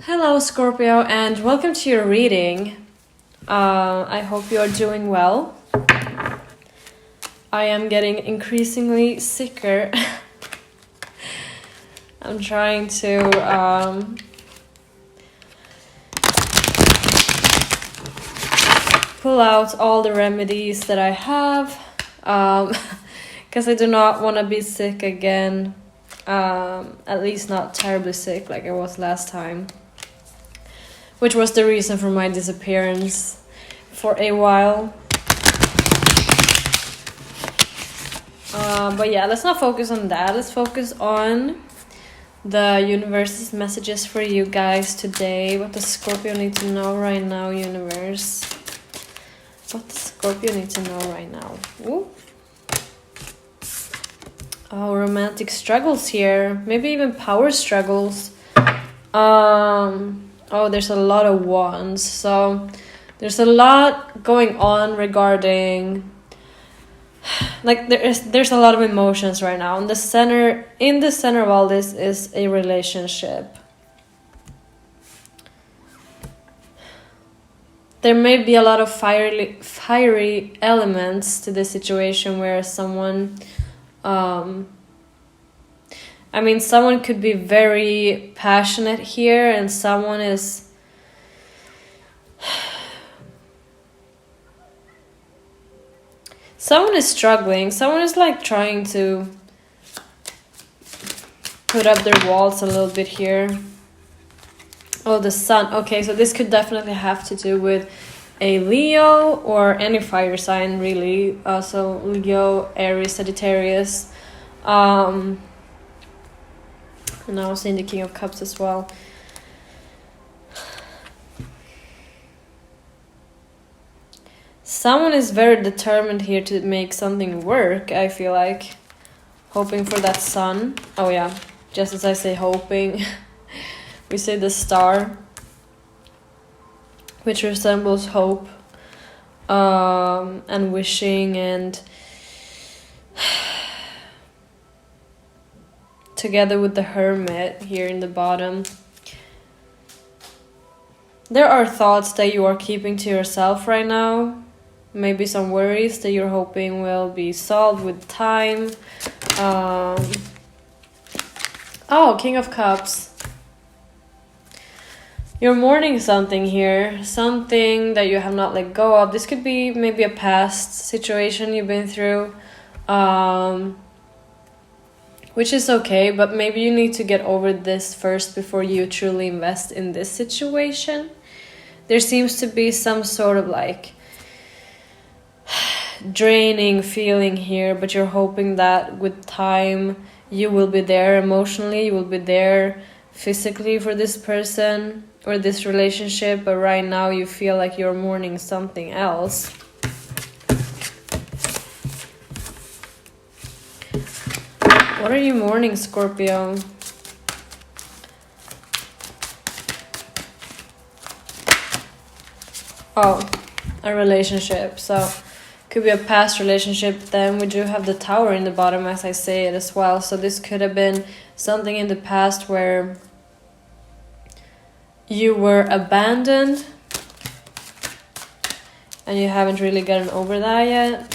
Hello, Scorpio, and welcome to your reading. I hope you are doing well. I am getting increasingly sicker. I'm trying to pull out all the remedies that I have because I do not want to be sick again, at least not terribly sick like I was last time, which was the reason for my disappearance for a while. But yeah, let's not focus on that. Let's focus on the universe's messages for you guys today. What does Scorpio need to know right now, universe? What does Scorpio need to know right now? Ooh. Oh, romantic struggles here. Maybe even power struggles. Oh, there's a lot of wands. So there's a lot going on regarding, like, there's a lot of emotions right now. In the center of all this is a relationship. There may be a lot of fiery elements to this situation where someone someone could be very passionate here, and someone is struggling. Someone is like trying to put up their walls a little bit here. Oh, the sun. Okay, so this could definitely have to do with a Leo or any fire sign, really. So Leo, Aries, Sagittarius. And I was seeing the King of Cups as well. Someone is very determined here to make something work, I feel like. Hoping for that sun. Oh yeah, just as I say hoping, we say the star, which resembles hope, and wishing, and together with the Hermit here in the bottom. There are thoughts that you are keeping to yourself right now. Maybe some worries that you're hoping will be solved with time. Oh, King of Cups. You're mourning something here. Something that you have not let go of. This could be maybe a past situation you've been through. Which is okay, but maybe you need to get over this first before you truly invest in this situation. There seems to be some sort of like draining feeling here, but you're hoping that with time you will be there emotionally, you will be there physically for this person or this relationship, but right now you feel like you're mourning something else. What are you mourning, Scorpio? Oh, a relationship. So could be a past relationship. Then we do have the Tower in the bottom, as I say it as well. So this could have been something in the past where you were abandoned and you haven't really gotten over that yet.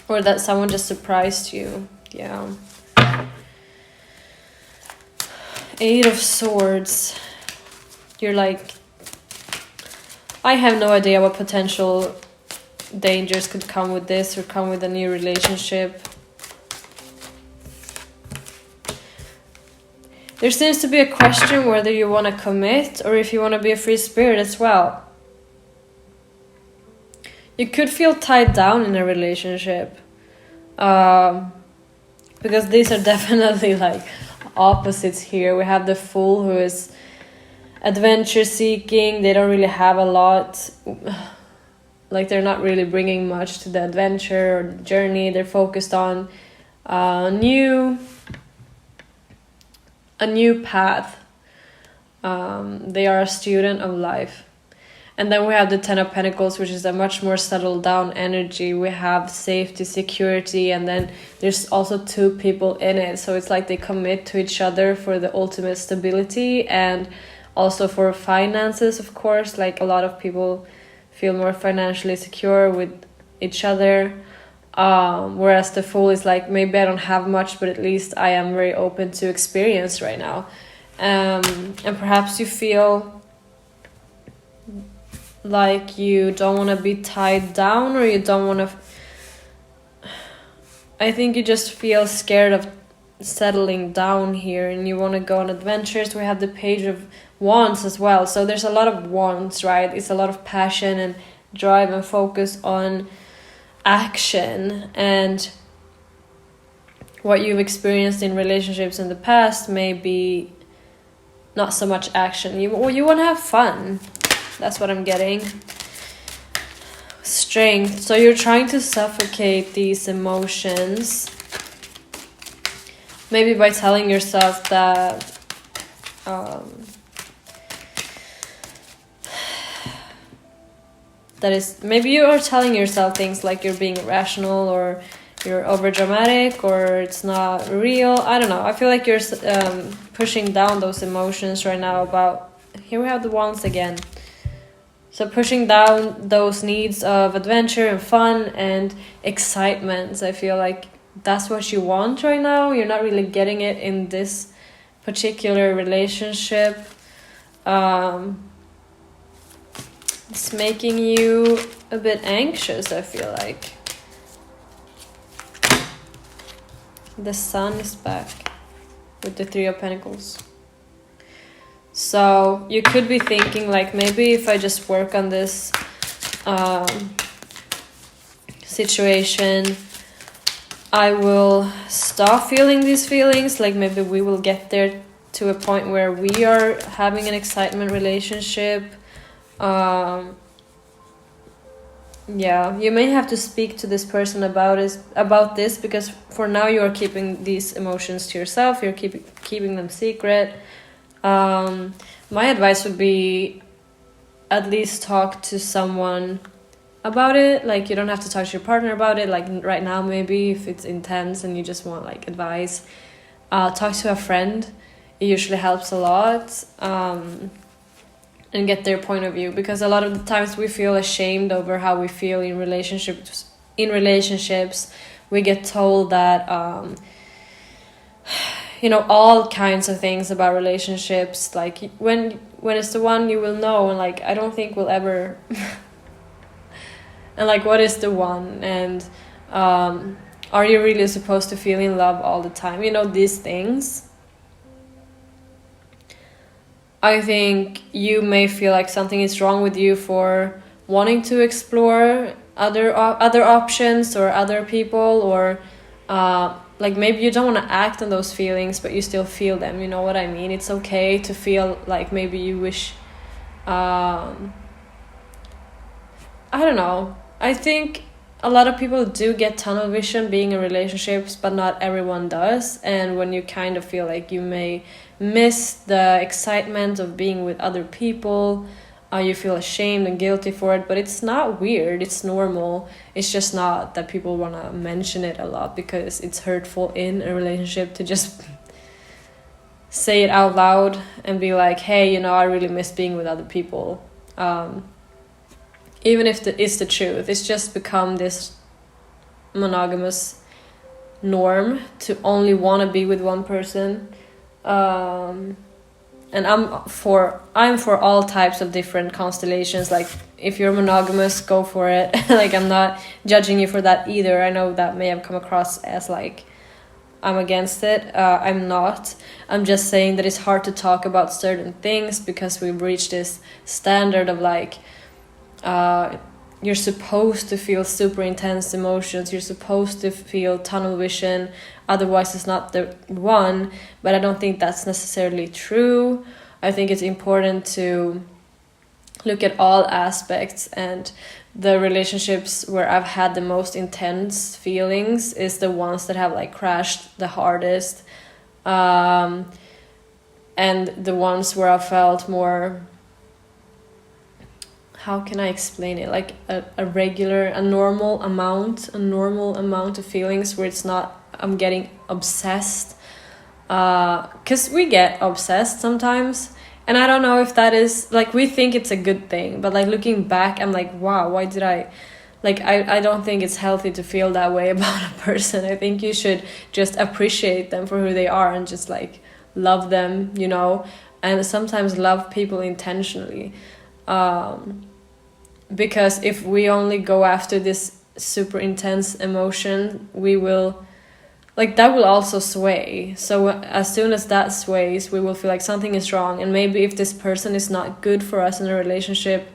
Or that someone just surprised you. Yeah. Eight of Swords. You're like, I have no idea what potential dangers could come with this or come with a new relationship. There seems to be a question whether you want to commit or if you want to be a free spirit as well. You could feel tied down in a relationship. Because these are definitely like opposites here. We have the Fool, who is adventure seeking. They don't really have a lot. Like, they're not really bringing much to the adventure or the journey. They're focused on a new path. They are a student of life. And then we have the Ten of Pentacles, which is a much more settled down energy. We have safety, security, and then there's also two people in it. So it's like they commit to each other for the ultimate stability and also for finances, of course. Like a lot of people feel more financially secure with each other. Whereas the Fool is like, maybe I don't have much, but at least I am very open to experience right now. And perhaps you feel like you don't want to be tied down, or you don't want to... I think you just feel scared of settling down here, and you want to go on adventures. We have the Page of Wands as well, so there's a lot of wands, right? It's a lot of passion and drive and focus on action, and what you've experienced in relationships in the past may be not so much action. You want to have fun. That's what I'm getting. Strength. So you're trying to suffocate these emotions. Maybe by telling yourself that that is, maybe you are telling yourself things like you're being irrational, or you're over dramatic, or it's not real. I don't know. I feel like you're pushing down those emotions right now about... Here we have the Wands again. So pushing down those needs of adventure and fun and excitement. I feel like that's what you want right now. You're not really getting it in this particular relationship. It's making you a bit anxious, I feel like. The Sun is back with the Three of Pentacles. So you could be thinking like, maybe if I just work on this situation, I will stop feeling these feelings. Like maybe we will get there to a point where we are having an excitement relationship. Yeah, you may have to speak to this person about this, because for now you are keeping these emotions to yourself. You're keeping them secret. My advice would be at least talk to someone about it. Like you don't have to talk to your partner about it, like right now. Maybe if it's intense and you just want like advice, talk to a friend. It usually helps a lot, and get their point of view, because a lot of the times we feel ashamed over how we feel in relationships. We get told that all kinds of things about relationships, like when it's the one, you will know, and like I don't think we'll ever and like what is the one, and are you really supposed to feel in love all the time, these things. I think you may feel like something is wrong with you for wanting to explore other options or other people, or like maybe you don't want to act on those feelings, but you still feel them. You know what I mean? It's okay to feel like maybe you wish... I don't know. I think a lot of people do get tunnel vision being in relationships, but not everyone does. And when you kind of feel like you may miss the excitement of being with other people, you feel ashamed and guilty for it, but it's not weird, it's normal. It's just not that people want to mention it a lot, because it's hurtful in a relationship to just say it out loud and be like, hey, I really miss being with other people. Even if it's the truth, it's just become this monogamous norm to only want to be with one person. And I'm for all types of different constellations. Like if you're monogamous, go for it. Like I'm not judging you for that either. I know that may have come across as like I'm against it. I'm not. I'm just saying that it's hard to talk about certain things because we've reached this standard of like you're supposed to feel super intense emotions, you're supposed to feel tunnel vision, otherwise it's not the one. But I don't think that's necessarily true. I think it's important to look at all aspects, and the relationships where I've had the most intense feelings is the ones that have like crashed the hardest, and the ones where I felt more, how can I explain it? Like a normal amount of feelings where it's not, I'm getting obsessed. Because we get obsessed sometimes. And I don't know if that is, like, we think it's a good thing. But, like, looking back, I'm like, wow, why did I... Like, I don't think it's healthy to feel that way about a person. I think you should just appreciate them for who they are and just, like, love them, you know? And sometimes love people intentionally. Because if we only go after this super intense emotion, we will... Like, that will also sway. So as soon as that sways, we will feel like something is wrong. And maybe if this person is not good for us in a relationship,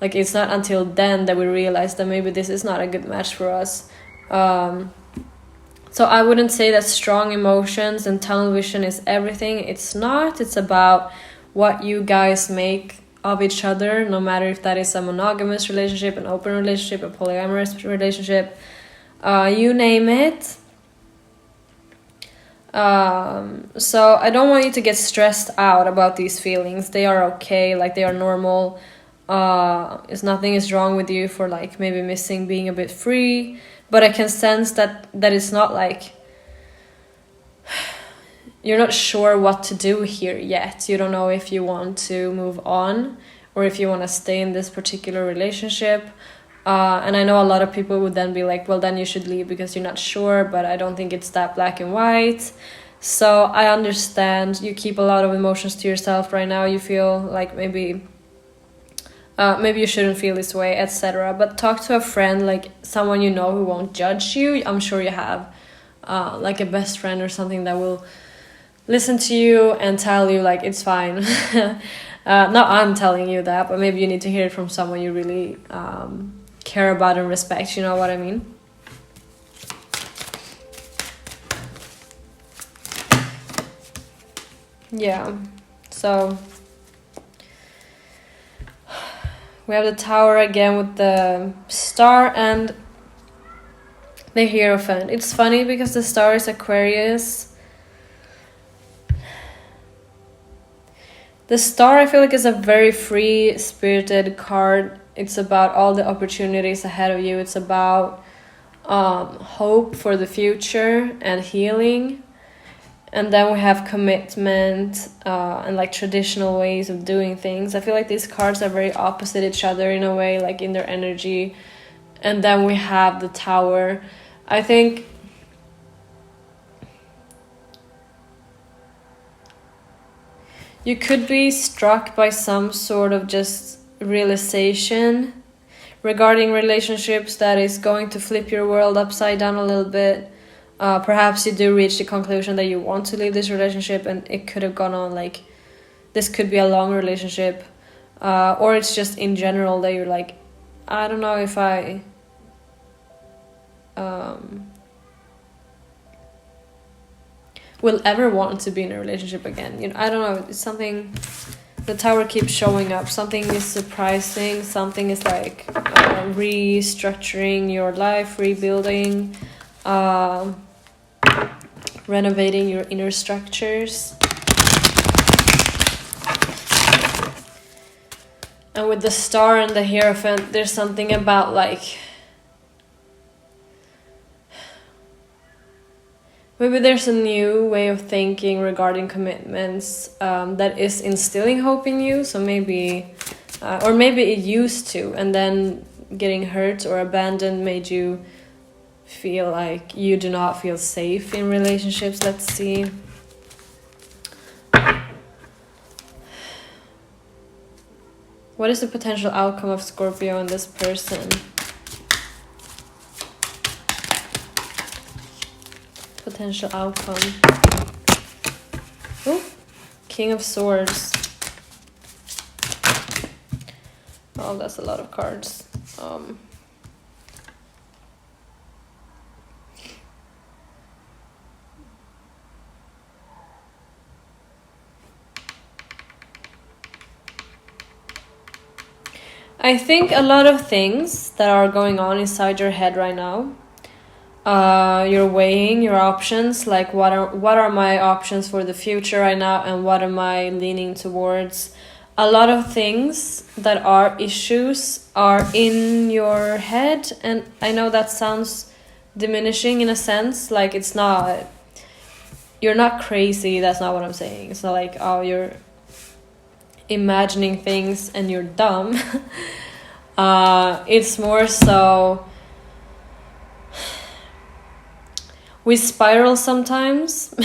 like, it's not until then that we realize that maybe this is not a good match for us. So I wouldn't say that strong emotions and tunnel vision is everything. It's not. It's about what you guys make of each other, no matter if that is a monogamous relationship, an open relationship, a polyamorous relationship, you name it. So I don't want you to get stressed out about these feelings. They are okay, like, they are normal. Nothing is wrong with you for, like, maybe missing being a bit free, but I can sense that it's not like you're not sure what to do here yet. You don't know if you want to move on or if you want to stay in this particular relationship. And I know a lot of people would then be like, well, then you should leave because you're not sure, but I don't think it's that black and white. So I understand you keep a lot of emotions to yourself right now. You feel like maybe you shouldn't feel this way, etc. But talk to a friend, like someone you know who won't judge you. I'm sure you have like a best friend or something that will listen to you and tell you, like, it's fine. Not I'm telling you that, but maybe you need to hear it from someone you really care about and respect, you know what I mean? Yeah, so we have the Tower again with the Star and the Hierophant. It's funny because the Star is Aquarius. The Star, I feel like, is a very free-spirited card. It's about all the opportunities ahead of you. It's about hope for the future and healing. And then we have commitment and like traditional ways of doing things. I feel like these cards are very opposite each other in a way, like in their energy. And then we have the Tower. I think you could be struck by some sort of just realization regarding relationships that is going to flip your world upside down a little bit. Perhaps you do reach the conclusion that you want to leave this relationship, and it could have gone on, like, this could be a long relationship, or it's just in general that you're like, I don't know if I will ever want to be in a relationship again. You know, I don't know, it's something. The Tower keeps showing up. Something is surprising. Something is like restructuring your life, rebuilding, renovating your inner structures. And with the Star and the Hierophant, there's something about, like, maybe there's a new way of thinking regarding commitments that is instilling hope in you. So maybe, or maybe it used to, and then getting hurt or abandoned made you feel like you do not feel safe in relationships. Let's see. What is the potential outcome of Scorpio and this person? Potential outcome. Oh, King of Swords. Oh, that's a lot of cards. I think a lot of things that are going on inside your head right now. You're weighing your options, like what are my options for the future right now, and what am I leaning towards? a lot of things that are issues are in your head, and I know that sounds diminishing in a sense, like it's not, you're not crazy, that's not what I'm saying. It's not like, oh, you're imagining things and you're dumb. It's more so we spiral sometimes,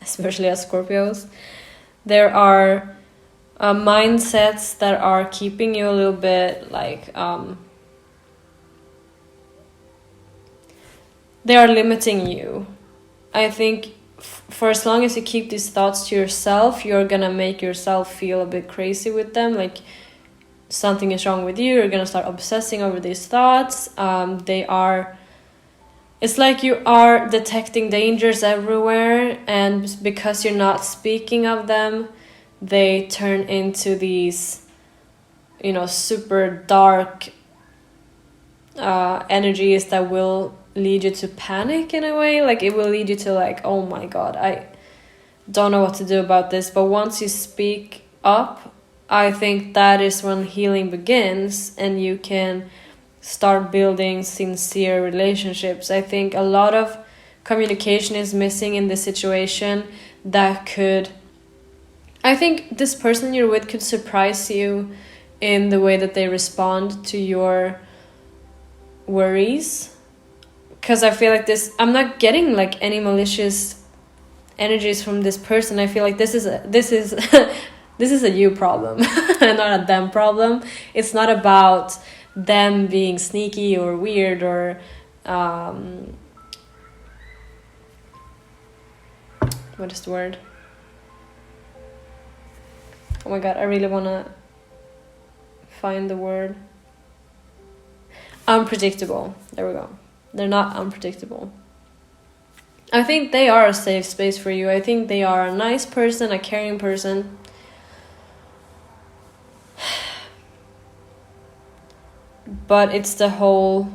especially as Scorpios. There are mindsets that are keeping you a little bit like they are limiting you. I think for as long as you keep these thoughts to yourself, you're gonna make yourself feel a bit crazy with them, like something is wrong with you. You're gonna start obsessing over these thoughts. It's like you are detecting dangers everywhere, and because you're not speaking of them, they turn into these, super dark energies that will lead you to panic in a way. Like it will lead you to like, oh my god, I don't know what to do about this. But once you speak up, I think that is when healing begins and you can start building sincere relationships. I think a lot of communication is missing in this situation I think this person you're with could surprise you in the way that they respond to your worries. Because I feel like I'm not getting like any malicious energies from this person. I feel like this is this is a you problem and not a them problem. It's not about them being sneaky or weird or what is the word? Oh my god, I really want to find the word. Unpredictable. There we go. They're not unpredictable. I think they are a safe space for you. I think they are a nice person, a caring person. But it's the whole,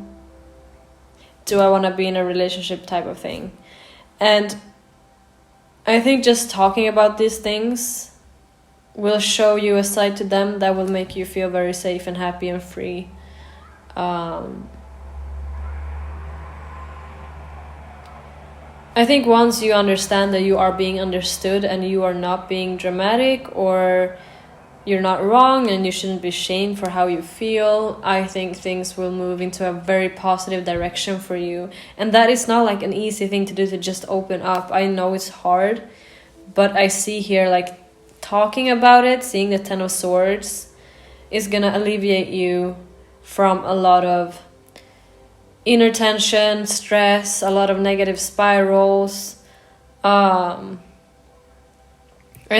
do I want to be in a relationship type of thing. And I think just talking about these things will show you a side to them that will make you feel very safe and happy and free. I think once you understand that you are being understood and you are not being dramatic or you're not wrong and you shouldn't be shamed for how you feel, I think things will move into a very positive direction for you. And that is not like an easy thing to do, to just open up. I know it's hard, but I see here like talking about it, seeing the 10 of Swords is gonna alleviate you from a lot of inner tension, stress, a lot of negative spirals. I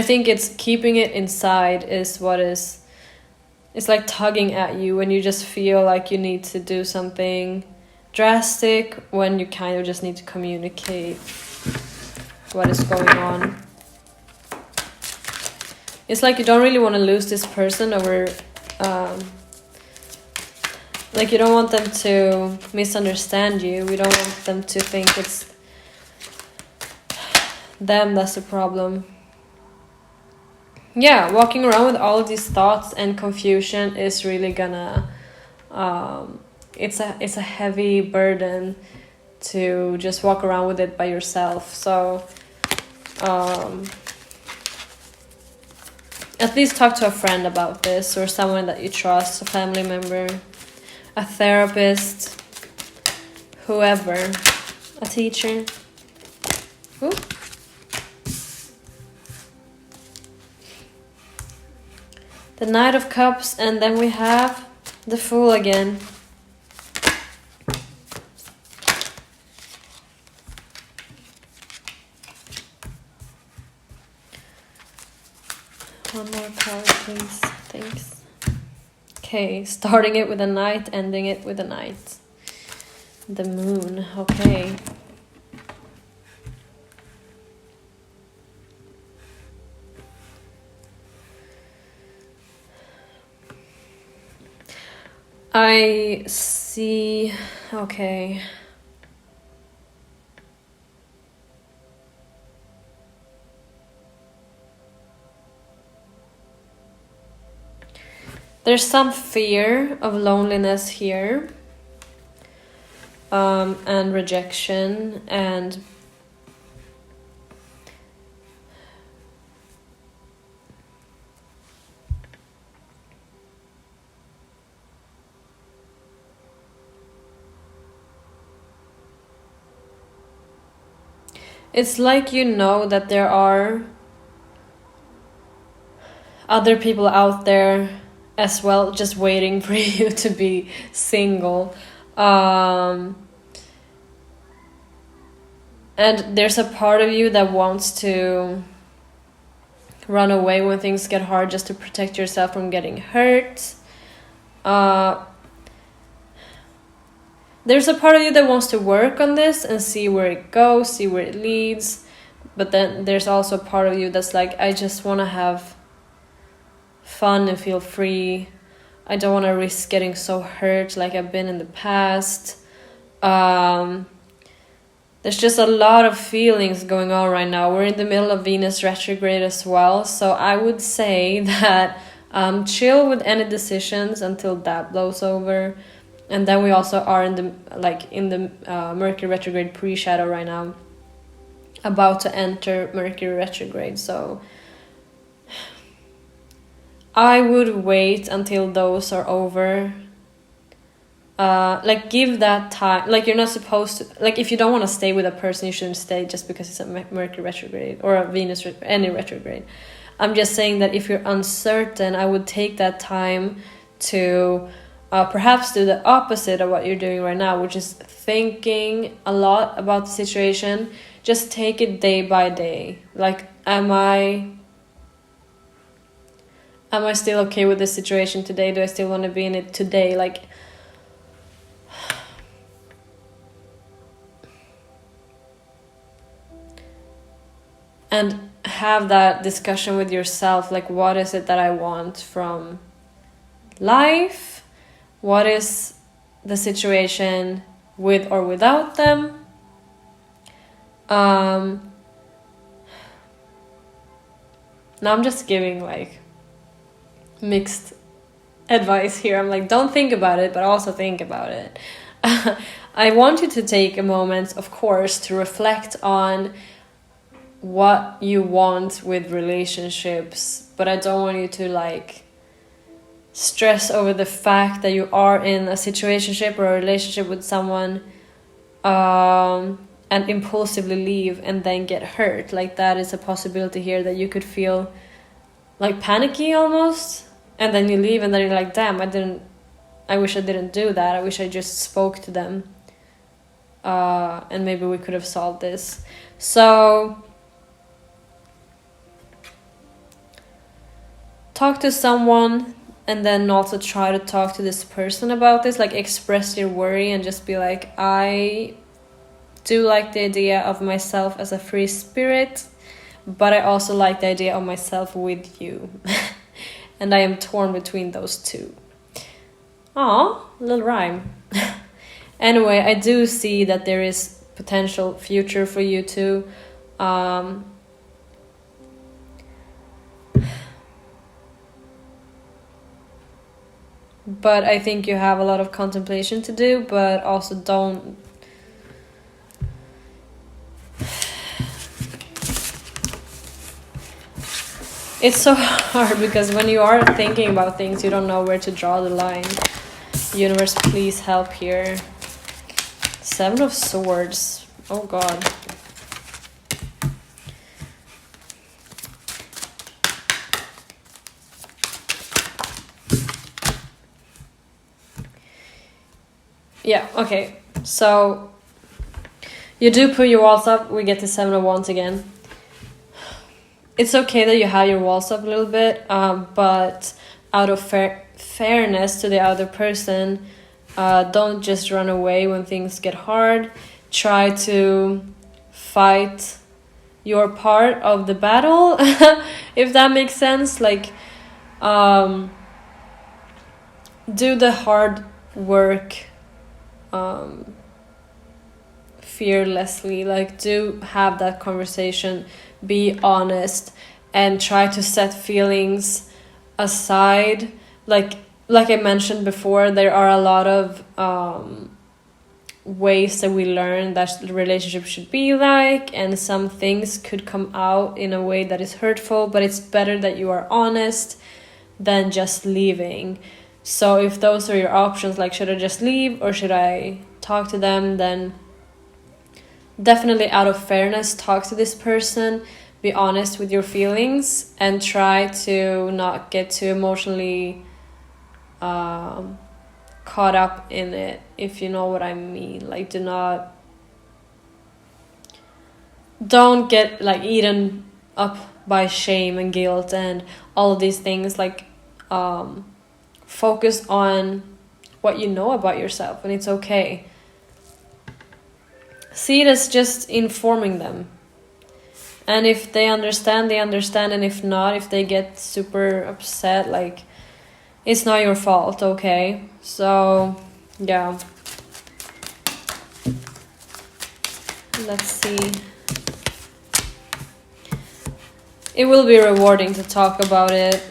think it's keeping it inside is what is, it's like tugging at you when you just feel like you need to do something drastic, when you kind of just need to communicate what is going on. It's like you don't really want to lose this person over like you don't want them to misunderstand you. We don't want them to think it's them that's the problem. Yeah, walking around with all of these thoughts and confusion is really gonna it's a heavy burden to just walk around with it by yourself. So at least talk to a friend about this, or someone that you trust, a family member, a therapist, whoever, a teacher. Ooh. The Knight of Cups, and then we have the Fool again. One more card, please. Thanks. Okay, starting it with a Knight, ending it with a Knight. The Moon, okay. I see, okay. There's some fear of loneliness here, and rejection, and it's like you know that there are other people out there as well, just waiting for you to be single. And there's a part of you that wants to run away when things get hard, just to protect yourself from getting hurt. There's a part of you that wants to work on this and see where it goes, see where it leads. But then there's also a part of you that's like, I just want to have fun and feel free. I don't want to risk getting so hurt like I've been in the past. There's just a lot of feelings going on right now. We're in the middle of Venus retrograde as well. So I would say that chill with any decisions until that blows over. And then we also are in the Mercury retrograde pre-shadow right now, about to enter Mercury retrograde. So I would wait until those are over. Give that time. Like, you're not supposed to, like, if you don't want to stay with a person, you shouldn't stay just because it's a Mercury retrograde or a Venus any retrograde. I'm just saying that if you're uncertain, I would take that time to perhaps do the opposite of what you're doing right now, which is thinking a lot about the situation. Just take it day by day. Like, am I still okay with this situation today? Do I still want to be in it today? Like, and have that discussion with yourself. Like, what is it that I want from life? What is the situation with or without them? Now I'm just giving like mixed advice here. I'm like, don't think about it, but also think about it. I want you to take a moment, of course, to reflect on what you want with relationships, but I don't want you to like stress over the fact that you are in a situationship or a relationship with someone and impulsively leave and then get hurt. Like, that is a possibility here, that you could feel like panicky almost, and then you leave and then you're like, damn, I wish I didn't do that. I wish I just spoke to them and maybe we could have solved this. So talk to someone, and then also try to talk to this person about this. Like, express your worry and just be like, I do like the idea of myself as a free spirit, but I also like the idea of myself with you. And I am torn between those two. Aw, little rhyme. Anyway, I do see that there is potential future for you two. But I think you have a lot of contemplation to do, but also don't... It's so hard because when you are thinking about things, you don't know where to draw the line. Universe, please help here. 7 of Swords. Oh God. Yeah, okay. So you do put your walls up. We get the 7 of Wands again. It's okay that you have your walls up a little bit, but out of fairness to the other person, don't just run away when things get hard. Try to fight your part of the battle, if that makes sense. Like, do the hard work fearlessly. Like, do have that conversation, be honest, and try to set feelings aside. Like, like I mentioned before, there are a lot of ways that we learn that the relationship should be like, and some things could come out in a way that is hurtful, but it's better that you are honest than just leaving. So if those are your options, like should I just leave or should I talk to them, then definitely out of fairness, talk to this person, be honest with your feelings, and try to not get too emotionally caught up in it, if you know what I mean. Like, don't get like eaten up by shame and guilt and all of these things. Like, focus on what you know about yourself, and it's okay. See it as just informing them, and if they understand, they understand, and if not, if they get super upset, like, it's not your fault, okay? So, yeah. Let's see. It will be rewarding to talk about it.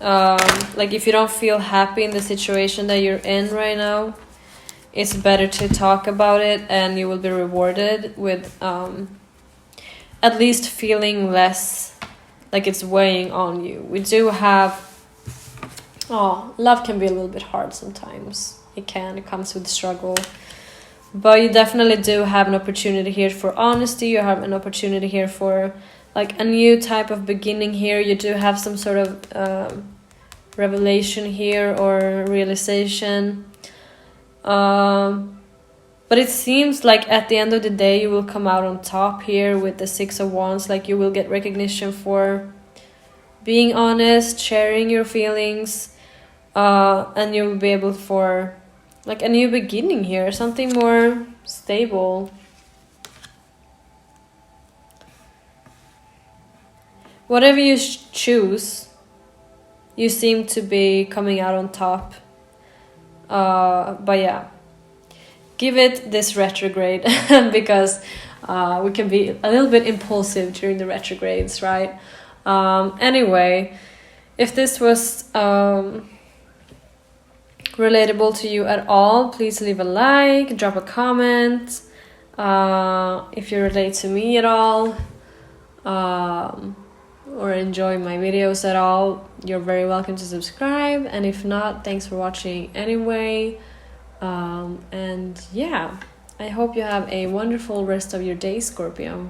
Like, if you don't feel happy in the situation that you're in right now, it's better to talk about it, and you will be rewarded with at least feeling less like it's weighing on you. We do have... love can be a little bit hard sometimes. It comes with struggle. But you definitely do have an opportunity here for honesty. You have an opportunity here for like a new type of beginning here. You do have some sort of revelation here or realization. But it seems like at the end of the day you will come out on top here with the 6 of Wands. Like, you will get recognition for being honest, sharing your feelings, and you will be able for like a new beginning here, something more stable. Whatever you choose, you seem to be coming out on top. But yeah, give it this retrograde because we can be a little bit impulsive during the retrogrades, right? Anyway, if this was relatable to you at all, please leave a like, drop a comment. If you relate to me at all, or enjoy my videos at all, you're very welcome to subscribe. And if not, thanks for watching anyway. And yeah, I hope you have a wonderful rest of your day, Scorpio.